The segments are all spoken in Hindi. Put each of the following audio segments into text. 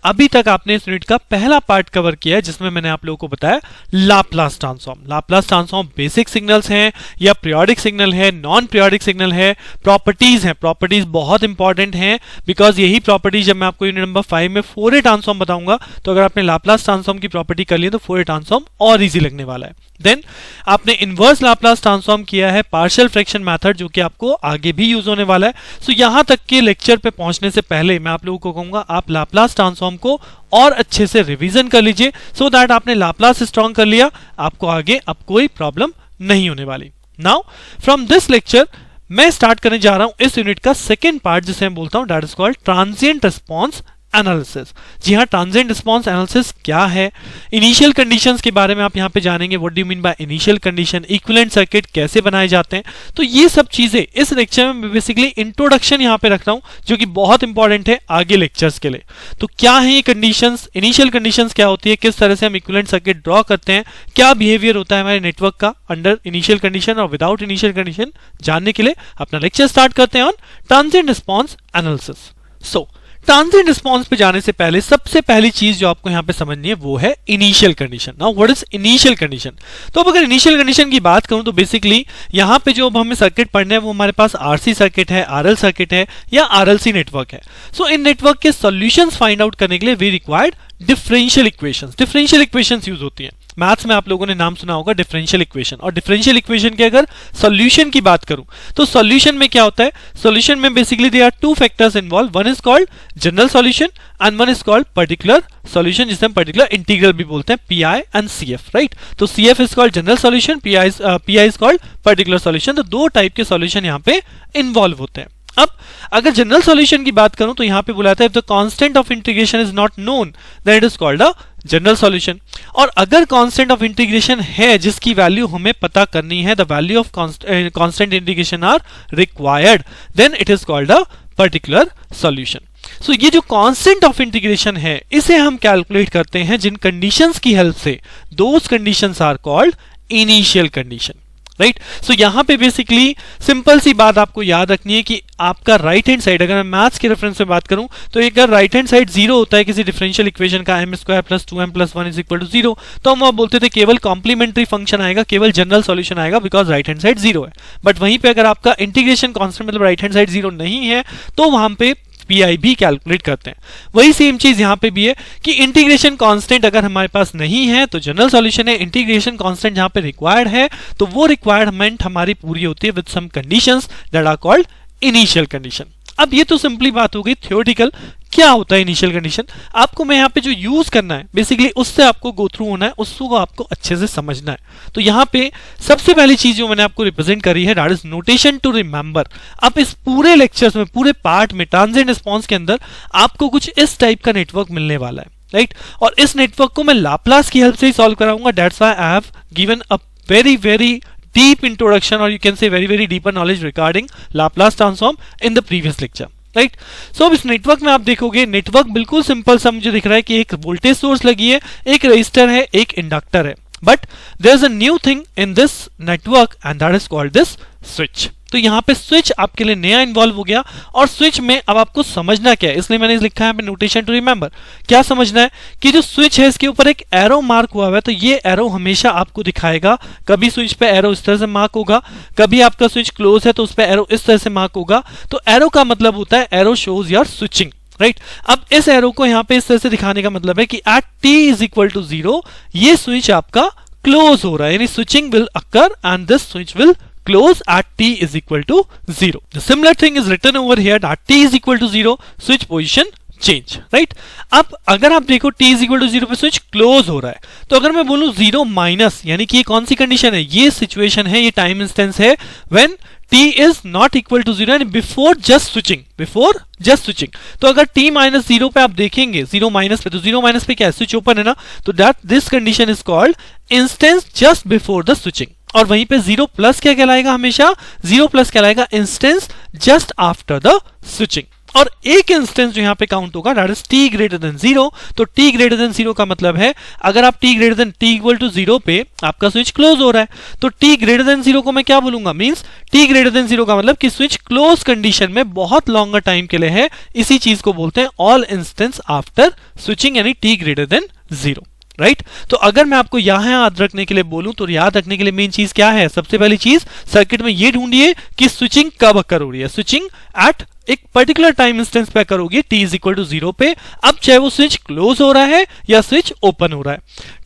अभी तक आपने इस यूनिट का पहला पार्ट कवर किया है जिसमें मैंने आप लोगों को बताया Laplace transform. Laplace transform basic signals हैं या पीरियोडिक सिग्नल है, नॉन पीरियोडिक सिग्नल है, प्रॉपर्टीज हैं। प्रॉपर्टीज बहुत इंपॉर्टेंट हैं बिकॉज यही प्रॉपर्टीज जब मैं आपको यूनिट नंबर 5 में फोरियर ट्रांसफॉर्म बताऊंगा तो अगर आपने लाप्लास ट्रांसफॉर्म की प्रॉपर्टी कर ली तो फोरियर ट्रांसफॉर्म और इजी लगने वाला है। देन आपने इनवर्स लाप्लास ट्रांसफॉर्म किया है, पार्शियल फ्रैक्शन मेथड, जो कि आपको आगे भी यूज होने वाला है। सो यहां तक के लेक्चर पे पहुंचने से पहले मैं आप लोगों को कहूंगा आप लाप्लास ट्रांसफॉर्म को और अच्छे से रिवीजन कर लीजिए सो दैट आपने लाप्लास स्ट्रॉन्ग कर लिया, आपको आगे अब कोई प्रॉब्लम नहीं होने वाली। नाउ फ्रॉम दिस लेक्चर मैं स्टार्ट करने जा रहा हूं इस यूनिट का सेकेंड पार्ट जिसे मैं बोलता हूं that is called transient response analysis. जी हाँ, ट्रांजिएंट रिस्पॉन्स एनालिसिस क्या है, इनिशियल कंडीशंस के बारे में आप यहाँ पे जानेंगे। What do you mean by initial condition, equivalent circuit कैसे बनाए जाते हैं, तो ये सब चीजें इस लेक्चर में बेसिकली इंट्रोडक्शन यहाँ पे रख रहा हूँ जो कि बहुत इंपॉर्टेंट है आगे लेक्चर्स के लिए। तो क्या है ये कंडीशंस, इनिशियल कंडीशंस क्या होती है, किस तरह से हम इक्विवेलेंट सर्किट ड्रॉ करते हैं, क्या बिहेवियर होता है हमारे नेटवर्क का अंडर इनिशियल कंडीशन और विदाउट इनिशियल कंडीशन, जानने के लिए अपना लेक्चर स्टार्ट करते हैं on transient response analysis. So transient response पे जाने से पहले सबसे पहली चीज जो आपको यहां पे समझनी है वो है initial condition. Now what is initial condition? तो अब अगर इनिशियल कंडीशन की बात करूं तो बेसिकली यहां पे जो अब हमें सर्किट पढ़ना है वो हमारे पास आरसी सर्किट है, आरएल सर्किट है या आरएलसी नेटवर्क है। सो इन नेटवर्क के सॉल्यूशंस फाइंड आउट करने के लिए we required differential equations. Differential equations use होती हैं मैथ्स में, आप लोगों ने नाम सुना होगा डिफरेंशियल इक्वेशन। और डिफरेंशियल इक्वेशन के अगर सॉल्यूशन की बात करूं तो सॉल्यूशन में क्या होता है, सॉल्यूशन में basically there are two factors involve, one is called general solution and one is called particular solution जिसे हम पर्टिकुलर इंटीग्रल भी बोलते हैं, पीआई एंड सीएफ, राइट। तो CF is called general solution, PI is called particular solution. तो दो टाइप के सॉल्यूशन यहां पे इन्वॉल्व होते हैं। अब अगर जनरल सॉल्यूशन की बात करूं तो यहां पे बुलाता है if the constant of integration is not known then it is called a general solution. और अगर कांस्टेंट ऑफ इंटीग्रेशन है जिसकी वैल्यू हमें पता करनी है, the value of constant integration are required, then it is called a particular solution. So ये जो कांस्टेंट ऑफ इंटीग्रेशन है इसे हम कैलकुलेट करते हैं जिन कंडीशंस की हेल्प से, those conditions are called initial condition, right. So यहां पे बेसिकली सिंपल सी बात आपको याद रखनी है कि आपका राइट हैंड साइड, अगर मैं मैथ्स के रेफरेंस में बात करूं तो अगर राइट हैंड साइड जीरो होता है किसी डिफरेंशियल इक्वेशन का, m square plus 2m plus 1 is equal to 0, तो हम बोलते थे केवल कॉम्प्लीमेंट्री फंक्शन आएगा, केवल जनरल सॉल्यूशन आएगा because right hand side zero है। बट वहीं पे अगर आपका इंटीग्रेशन कांस्टेंट मतलब राइट हैंड साइड जीरो नहीं है तो वहां पे पीआई भी कैलकुलेट करते हैं। वही सेम चीज यहां पे भी है कि इंटीग्रेशन कांस्टेंट अगर हमारे पास नहीं है तो जनरल सॉल्यूशन है, इंटीग्रेशन कांस्टेंट जहां पे रिक्वायर्ड है तो वो रिक्वायरमेंट हमारी पूरी होती है with some conditions that are called initial condition. अब ये तो सिंपली बात हो गई थ्योरेटिकल, क्या होता है इनिशियल कंडीशन। आपको मैं यहाँ पे जो यूज करना है बेसिकली उससे आपको गो थ्रू होना है, उसको आपको अच्छे से समझना है। तो यहाँ पे सबसे पहली चीज जो मैंने आपको रिप्रेजेंट करी है that is notation to remember. अब इस पूरे लेक्चर्स में, पूरे पार्ट में ट्रांजिएंट रिस्पॉन्स के अंदर आपको कुछ इस टाइप का नेटवर्क मिलने वाला है, राइट। और इस नेटवर्क को मैं लाप्लास की हेल्प से ही सॉल्व कराऊंगा। That's why I have given a very deep introduction or you can say very deeper knowledge regarding Laplace transform in the previous lecture, right? So अब इस नेटवर्क में आप देखोगे नेटवर्क बिल्कुल सिंपल सा मुझे दिख रहा है कि एक वोल्टेज सोर्स लगी है, एक रेजिस्टर है, एक इंडक्टर है, but there is a new thing in this network and that is called this switch. तो यहाँ पे स्विच आपके लिए नया इन्वॉल्व हो गया और स्विच में अब आपको समझना क्या है, इसलिए मैंने लिखा है नोटेशन टू रिमेंबर। क्या समझना है कि जो स्विच है इसके ऊपर एक एरो मार्क हुआ है, तो ये एरो हमेशा आपको दिखाएगा, कभी स्विच पे एरो इस तरह से मार्क होगा, कभी आपका स्विच क्लोज है तो उस पे एरो इस तरह से मार्क होगा। तो एरो का मतलब होता है arrow shows your switching, right. अब इस एरो को यहाँ पे इस तरह से दिखाने का मतलब है कि at t is equal to 0 ये स्विच आपका क्लोज हो रहा है, यानी switching will occur and this switch will close at t is equal to 0. The similar thing is written over here that t is equal to 0, switch position change, right? अब अगर आप देखो t is equal to 0 पे स्विच क्लोज हो रहा है, तो अगर मैं बोलूं 0 माइनस, यानी कि ये कौन सी कंडीशन है, ये सिचुएशन है, ये टाइम इंस्टेंस है when t is not equal to 0 and before just switching, तो अगर t माइनस 0 पे आप देखेंगे, 0 माइनस पे, तो 0 माइनस पे क्या है, स्विच ओपन है ना, तो that this condition is called instance just before the switching। और वहीं पे 0 प्लस क्या कहलाएगा, हमेशा 0 प्लस कहलाएगा instance just after the switching. और एक इंस्टेंस जो यहाँ पे काउंट होगा that is t greater than 0। तो t ग्रेटर देन 0 का मतलब है अगर आप t greater than t equal to 0 पे आपका स्विच क्लोज हो रहा है तो t ग्रेटर देन 0 को मैं क्या बोलूंगा, मींस t ग्रेटर देन 0 का मतलब कि स्विच क्लोज कंडीशन में बहुत लॉन्गर टाइम के लिए है। इसी चीज को बोलते हैं ऑल इंस्टेंस आफ्टर स्विचिंग यानी t ग्रेटर देन 0, राइट। तो अगर मैं आपको यहां याद रखने के लिए बोलूं तो याद रखने के लिए मेन चीज क्या है, सबसे पहली चीज सर्किट में ये ढूंढिए कि स्विचिंग कब अकर हो रही है। स्विचिंग एट एक पर्टिकुलर टाइम इंस्टेंस पे अकर होगी t इज इक्वल टू 0 पे, अब चाहे वो स्विच क्लोज हो रहा है या स्विच ओपन हो रहा है।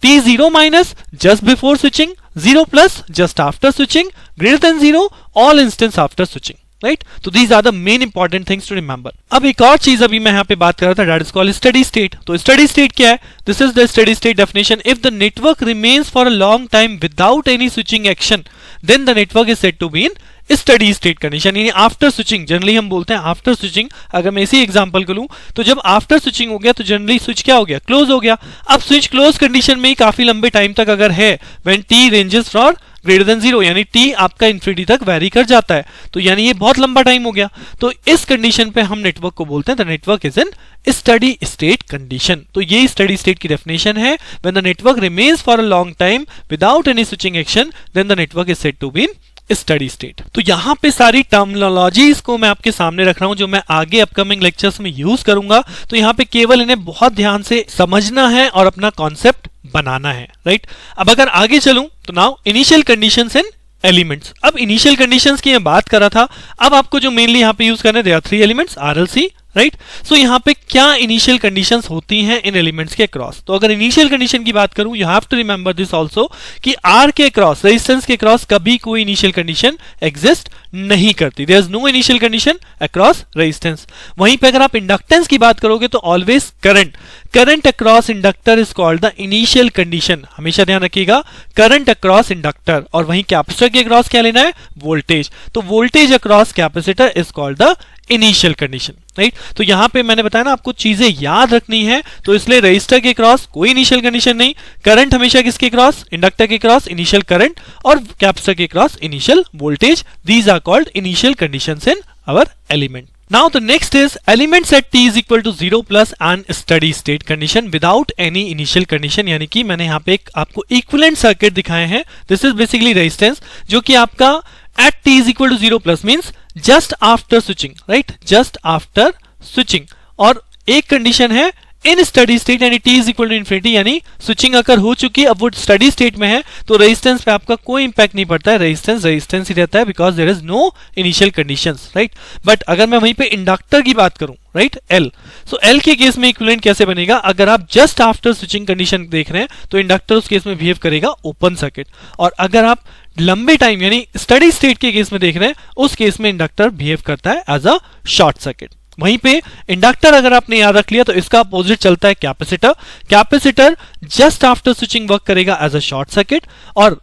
t 0 minus just before switching, 0 plus just after switching, greater than 0 all instance after switching, right. तो these are the main important things to remember. अब एक और चीज अभी मैं यहाँ पे बात कर रहा था that is called steady state. तो स्टेडी स्टेट क्या है, this is the steady state definition, if the network remains for a long time without any switching action then the network is said to be in steady state condition, यानी आफ्टर स्विचिंग। जनरली हम बोलते हैं आफ्टर स्विचिंग। अगर मैं इसी एग्जांपल को लूं तो जब आफ्टर स्विचिंग हो गया तो जनरली स्विच क्या हो गया, क्लोज हो गया। अब स्विच क्लोज कंडीशन में ही काफी लंबे टाइम तक अगर है when t ranges for greater than 0 यानी t आपका इंफिनिटी तक वेरी कर जाता है, तो यानी ये बहुत लंबा टाइम हो गया। तो इस कंडीशन पे हम नेटवर्क को बोलते हैं the network is in steady state condition. तो ये स्टेडी स्टेट की डेफिनेशन है, when the network remains for a long time without any switching action then the network is said to be in study state. तो यहां पे सारी टर्मिनोलॉजीज को मैं आपके सामने रख रहा हूं जो मैं आगे अपकमिंग लेक्चर्स में यूज करूंगा। तो यहां पे केवल इन्हें बहुत ध्यान से समझना है और अपना कॉन्सेप्ट बनाना है, राइट। अब अगर आगे चलूं तो नाउ इनिशियल कंडीशंस इन एलिमेंट्स। अब इनिशियल कंडीशंस की मैं बात कर रहा था, अब आपको जो मेनली यहां पे यूज करना है there are 3 elements RLC, right. So यहां पे क्या इनिशियल कंडीशंस होती हैं इन एलिमेंट्स के अक्रॉस। तो अगर इनिशियल कंडीशन की बात करूं, you have to remember this also कि R के अक्रॉस, रेजिस्टेंस के अक्रॉस कभी कोई इनिशियल कंडीशन एग्जिस्ट नहीं करती। There is no initial condition across resistance. वहीं पे अगर आप इंडक्टेंस की बात करोगे तो always current across inductor is called the initial condition. हमेशा ध्यान रखिएगा, करंट अक्रॉस इंडक्टर। और वहीं कैपेसिटर के अक्रॉस क्या लेना है, वोल्टेज। तो voltage across capacitor is called the initial condition, right. तो यहां पे मैंने बताया ना आपको चीजें याद रखनी है, तो इसलिए रजिस्टर के क्रॉस कोई इनिशियल कंडीशन नहीं, करंट हमेशा किसके क्रॉस, इंडक्टर के क्रॉस इनिशियल करंट, और कैपेसिटर के cross initial voltage. These are called initial conditions in our element. Now the next is elements at t is equal to 0 plus and steady state condition without any initial condition, यानी कि मैंने यहाँ पे एक आपको इक्विवेलेंट सर्किट दिखाए हैं। दिस इज बेसिकली रेजिस्टेंस जो कि आपका at t is equal to 0 plus means just after switching, right, just after switching। और एक कंडीशन है इन स्टडी स्टेट यानी t is equal to infinity, यानी स्विचिंग अगर हो चुकी है, अब वो स्टडी स्टेट में है तो रेजिस्टेंस पे आपका कोई इंपैक्ट नहीं पड़ता है, रेजिस्टेंस ही रहता है because there is no initial conditions, right. But अगर मैं वहीं पे इंडक्टर की बात करूं, राइट, L, सो L के केस में इक्विवेलेंट कैसे बनेगा, अगर आप जस्ट आफ्टर स्विचिंग कंडीशन देख रहे हैं तो इंडक्टर उस केस में बिहेव करेगा ओपन सर्किट, और अगर आप लंबे टाइम यानी स्टडी स्टेट के केस में देख रहे हैं उस केस में इंडक्टर बिहेव करता है एज अ शॉर्ट सर्किट। वहीं पे इंडक्टर अगर आपने याद रख लिया तो इसका अपोजिट चलता है capacitor just after switching work करेगा एज अ शॉर्ट सर्किट और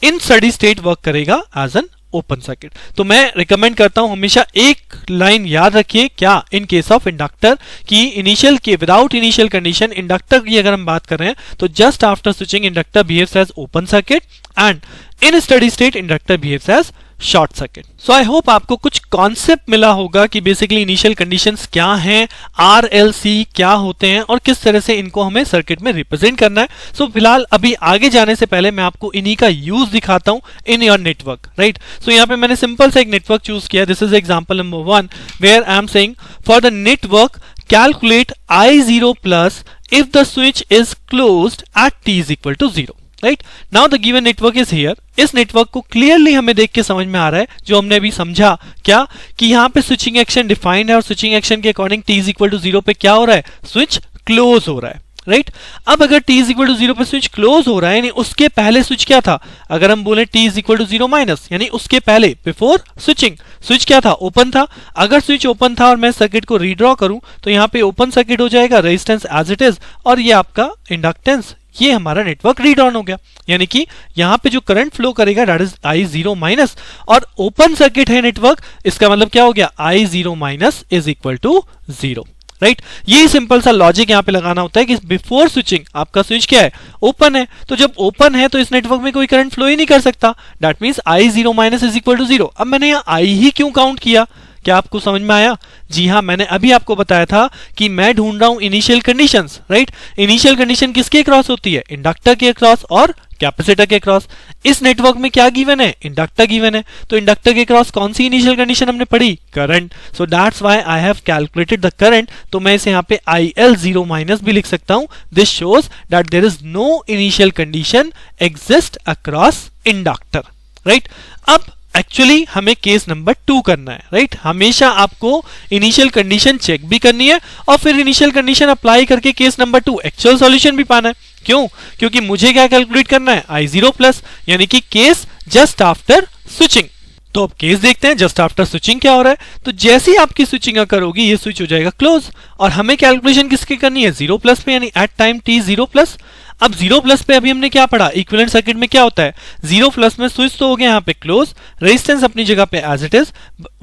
इन स्टडी स्टेट वर्क करेगा एज एन ओपन सर्किट। तो मैं रिकमेंड करता हूं हमेशा एक लाइन याद रखिए, क्या, इन केस ऑफ इंडक्टर की इनिशियल के विदाउट इनिशियल कंडीशन इंडक्टर की अगर हम बात कर रहे हैं तो just after switching inductor behaves as open circuit and in study state inductor behaves as short circuit. So I hope आपको कुछ कॉन्सेप्ट मिला होगा कि बेसिकली इनिशियल कंडीशंस क्या हैं, RLC क्या होते हैं और किस तरह से इनको हमें सर्किट में रिप्रेजेंट करना है। सो फिलहाल अभी आगे जाने से पहले मैं आपको इन्हीं का यूज दिखाता हूं in your network, right. So यहाँ पे मैंने सिंपल सा एक नेटवर्क चूज किया, this is example number 1 where I am saying for the network calculate I0 plus if the switch is closed at t is equal to 0, right. Now the given network is here. इस नेटवर्क को क्लियरली हमें देख के समझ में आ रहा है जो हमने अभी समझा, क्या कि यहाँ पे स्विचिंग एक्शन डिफाइंड है और स्विचिंग एक्शन के according t is equal to 0 पे क्या हो रहा है, स्विच क्लोज हो रहा है, राइट। अब अगर t इज इक्वल टू 0 पे स्विच क्लोज हो रहा है यानी उसके पहले स्विच क्या था, अगर हम बोले t is equal to 0 minus यानी उसके पहले बिफोर स्विचिंग स्विच क्या था, ओपन था। अगर स्विच ओपन था और मैं सर्किट को रीड्रॉ करूं तो यहाँ पे ओपन सर्किट हो जाएगा, रेजिस्टेंस एज इट इज, और ये आपका इंडक्टेंस, ये हमारा नेटवर्क रीड ऑन हो गया। यानी कि यहाँ पे जो करंट फ्लो करेगा दैट इज I0 माइनस, और ओपन सर्किट है नेटवर्क, इसका मतलब क्या हो गया, I0 minus is equal to 0, right. ये सिंपल सा लॉजिक यहाँ पे लगाना होता है कि बिफोर स्विचिंग आपका स्विच क्या है, ओपन है। तो जब ओपन है तो इस नेटवर्क में कोई करंट फ्लो ही नहीं कर सकता, that means I0 minus is equal to 0। अब मैंने यहाँ I ही क्यों काउंट किया, क्या आपको समझ में आया? जी हाँ, मैंने अभी आपको बताया था कि मैं ढूंढ रहा हूं initial conditions, right? Initial condition किसके क्रॉस होती है? इंडक्टर के क्रॉस और कैपेसिटर के क्रॉस। इस नेटवर्क में क्या गिवन है? इंडक्टर गिवन है। तो इंडक्टर के क्रॉस कौन सी इनिशियल कंडीशन हमने पढ़ी? Current. So that's why I have calculated the current. तो मैं इसे यहाँ पे IL0 माइनस भी लिख सकता हूं। This shows that there is no initial condition exist across inductor, right? अब एक्चुअली हमें केस नंबर 2 करना है, राइट? हमेशा आपको इनिशियल कंडीशन चेक भी करनी है और फिर इनिशियल कंडीशन अप्लाई करके केस नंबर 2 एक्चुअल सॉल्यूशन भी पाना है। क्यों? क्योंकि मुझे क्या कैलकुलेट करना है? I0 प्लस, यानी कि केस जस्ट आफ्टर स्विचिंग। तो अब केस देखते हैं जस्ट आफ्टर स्विचिंग क्या हो रहा है। तो जैसे ही आपकी स्विचिंग अकर होगी ये स्विच हो जाएगा क्लोज, और हमें कैलकुलेशन किसकी करनी है? 0 प्लस पे, यानी एट टाइम t 0 प्लस। अब 0 प्लस पे अभी हमने क्या पढ़ा? इक्विवेलेंट सर्किट में क्या होता है? 0 प्लस में स्विच तो हो गया यहाँ पे क्लोज, रेजिस्टेंस अपनी जगह पे as it is,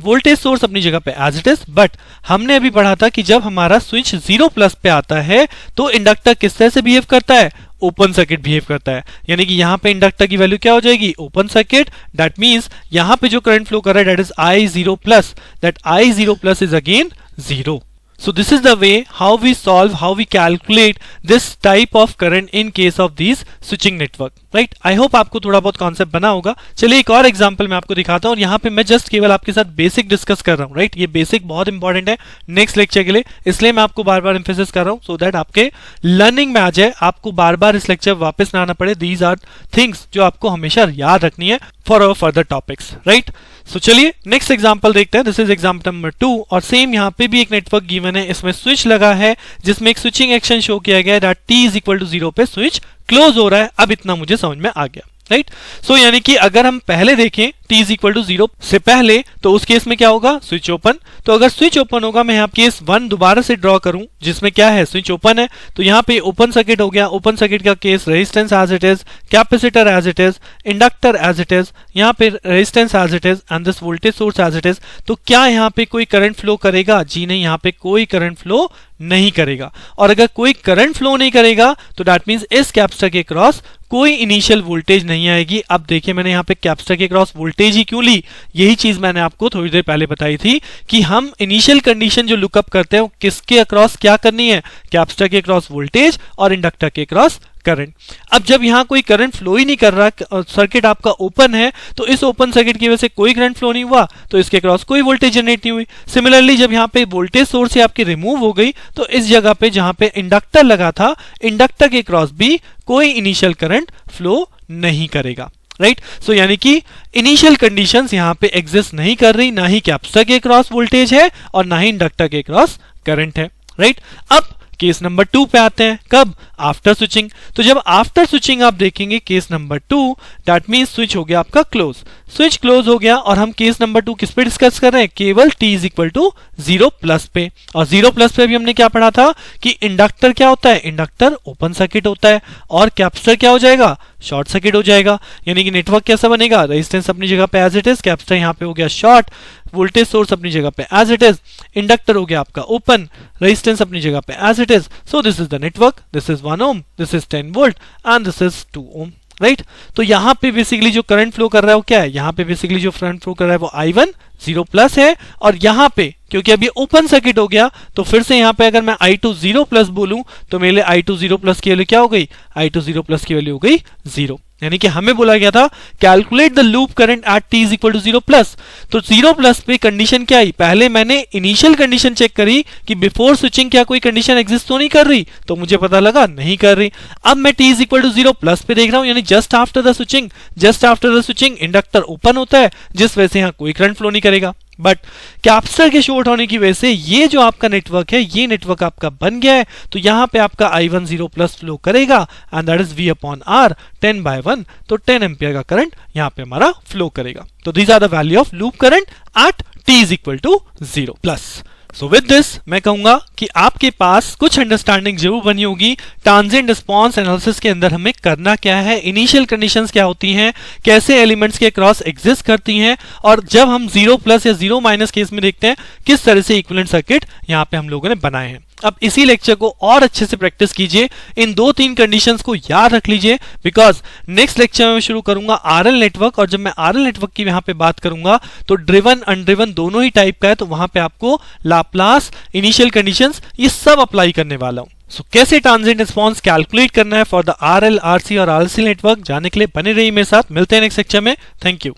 voltage source अपनी जगह पे एज इट इज, बट हमने अभी पढ़ा था कि जब हमारा स्विच 0 प्लस पे आता है तो इंडक्टर किस तरह से बिहेव करता है? ओपन सर्किट बिहेव करता है, यानी कि यहाँ पे इंडक्टर की वैल्यू क्या हो जाएगी? Open circuit. दैट मींस यहाँ पे जो करंट फ्लो कर रहा है that is I0 plus, that I0 plus is again 0. So this is the way how we solve, how we calculate this type of current in case of these switching network, right? I hope आपको थोड़ा बहुत कॉन्सेप्ट बना होगा। चलिए एक और एग्जांपल मैं आपको दिखाता हूँ, और यहाँ पे मैं जस्ट केवल आपके साथ बेसिक डिस्कस कर रहा हूँ, राइट? ये बेसिक बहुत इंपॉर्टेंट है नेक्स्ट लेक्चर के लिए, इसलिए मैं आपको बार बार एम्फेसिस कर रहा हूँ, सो दैट आपके लर्निंग में आ जाए, आपको बार बार इस लेक्चर वापस ना आना पड़े। दीज आर थिंग्स जो आपको हमेशा याद रखनी है for our further topics, right? So चलिए नेक्स्ट एग्जांपल देखते हैं। दिस इज एग्जांपल नंबर 2, और सेम यहाँ पे भी एक नेटवर्क गिवन है, इसमें स्विच लगा है जिसमें एक स्विचिंग एक्शन शो किया गया है that t is equal to 0 पे स्विच क्लोज हो रहा है। अब इतना मुझे समझ में आ गया, राइट? सो यानी कि अगर हम पहले देखें t इज इक्वल टू 0 से पहले, तो उस केस में क्या होगा? Switch open. तो अगर स्विच ओपन होगा, मैं यहाँ केस 1 दोबारा से ड्रॉ करूं जिसमें क्या है? स्विच ओपन है, तो यहाँ पे ओपन सर्किट हो गया। ओपन सर्किट का case resistance as it is, capacitor as it is, inductor as it is, यहाँ पे resistance as it is and this voltage source as it is. तो क्या यहाँ पे कोई करंट फ्लो करेगा? जी नहीं, यहाँ पे कोई करंट फ्लो नहीं करेगा। और अगर कोई करंट फ्लो नहीं करेगा तो दैट मींस इस कैपेसिटर के क्रॉस कोई इनिशियल वोल्टेज नहीं आएगी। अब देखिए मैंने यहाँ पे कैपेसिटर के क्रॉस वोल्टेज ही क्यों ली? यही चीज मैंने आपको थोड़ी देर पहले बताई थी कि हम इनिशियल कंडीशन जो लुकअप करते हैं वो किसके अक्रॉस क्या करनी है? कैपेसिटर के क्रॉस वोल्टेज और इंडक्टर के क्रॉस करंट। अब जब यहाँ कोई करंट फ्लो ही नहीं कर रहा, सर्किट आपका ओपन है, तो इस ओपन सर्किट की वजह से कोई करंट फ्लो नहीं हुआ, तो इसके क्रॉस कोई वोल्टेज जनरेट नहीं हुई। सिमिलरली जब यहाँ पे वोल्टेज सोर्स से आपकी रिमूव हो गई, तो इस जगह पे जहां पे इंडक्टर लगा था, इंडक्टर के क्रॉस भी कोई इनिशियल करंट फ्लो नहीं करेगा, राइट? सो यानी कि इनिशियल कंडीशंस यहाँ पे एग्जिस्ट नहीं कर रही, ना ही कैपेसिटर के क्रॉस वोल्टेज है और ना ही इंडक्टर के क्रॉस करंट है, राइट? अब केस नंबर 2 पे आते हैं। कब? After switching. तो जब आफ्टर स्विचिंग आप देखेंगे case number 2, that means switch हो गया आपका क्लोज। स्विच क्लोज हो गया और हम केस नंबर 2 किस पे डिस्कस कर रहे हैं? केवल t is equal to 0 plus पे। और 0 प्लस पे भी हमने क्या पढ़ा था कि इंडक्टर क्या होता है? इंडक्टर ओपन सर्किट होता है और कैपेसिटर क्या हो जाएगा? शॉर्ट सर्किट हो जाएगा। यानी कि नेटवर्क कैसा बनेगा? रेजिस्टेंस अपनी जगह पे एज इट इज, कैपेसिटर यहाँ पे हो गया शॉर्ट, वोल्टेज सोर्स अपनी जगह पे एज इट इज, इंडक्टर हो गया आपका ओपन, रेजिस्टेंस अपनी जगह पे as it is. So this is the network, this is 1 ohm, this is 10 volt and this is 2 ohm, right? तो यहाँ पे बेसिकली जो करंट फ्लो कर रहा है वो क्या है? यहाँ पे बेसिकली जो करंट फ्लो कर रहा है वो I1 0 प्लस है, और यहाँ पे क्योंकि अभी ओपन सर्किट हो गया तो फिर से यहाँ पे अगर मैं I2 0 प्लस बोलूं तो मेरे लिए I2 0 प्लस की वैल्यू क्या हो गई? I2 0 प्लस की वैल्यू हो गई 0। यानी कि हमें बोला गया था calculate the loop current at t is equal to 0 plus. तो 0 प्लस पे कंडीशन क्या आई? पहले मैंने इनिशियल कंडीशन चेक करी कि बिफोर स्विचिंग क्या कोई कंडीशन एग्जिस्ट तो नहीं कर रही, तो मुझे पता लगा नहीं कर रही। अब मैं t is equal to 0 plus पे देख रहा हूं, यानी just after the switching inductor open होता है, जिस वजह से यहाँ कोई करंट फ्लो नहीं करेगा। बट कैपेसिटर के शॉर्ट होने की वजह से ये जो आपका नेटवर्क है, ये नेटवर्क आपका बन गया है, तो यहाँ पे आपका I1 0 प्लस फ्लो करेगा and that is V upon R 10/1, तो 10 एम्पियर का करंट यहाँ पे हमारा फ्लो करेगा। तो these are the value of loop current at t is equal to 0 plus. So with this मैं कहूंगा कि आपके पास कुछ अंडरस्टैंडिंग जरूर बनी होगी ट्रांजिएंट रिस्पांस एनालिसिस के अंदर हमें करना क्या है, इनिशियल कंडीशंस क्या होती हैं, कैसे एलिमेंट्स के क्रॉस एग्जिस्ट करती हैं, और जब हम 0 प्लस या 0 माइनस केस में देखते हैं किस तरह से इक्विवेलेंट सर्किट यहाँ पे हम लोगों ने बनाए हैं। अब इसी लेक्चर को और अच्छे से प्रैक्टिस कीजिए, इन 2-3 कंडीशंस को याद रख लीजिए, बिकॉज नेक्स्ट लेक्चर में मैं शुरू करूंगा आरएल नेटवर्क, और जब मैं आरएल नेटवर्क की यहां पे बात करूंगा तो ड्रिवन अनड्रिवन दोनों ही टाइप का है, तो वहां पे आपको लाप्लास, इनिशियल कंडीशंस, ये सब अप्लाई करने वाला हूं। सो कैसे ट्रांजिएंट रिस्पॉन्स कैलकुलेट करना है फॉर द आरएल, आरसी और आरएलसी नेटवर्क, जानने के लिए बने रहिए मेरे साथ। मिलते हैं नेक्स्ट लेक्चर में। Thank you.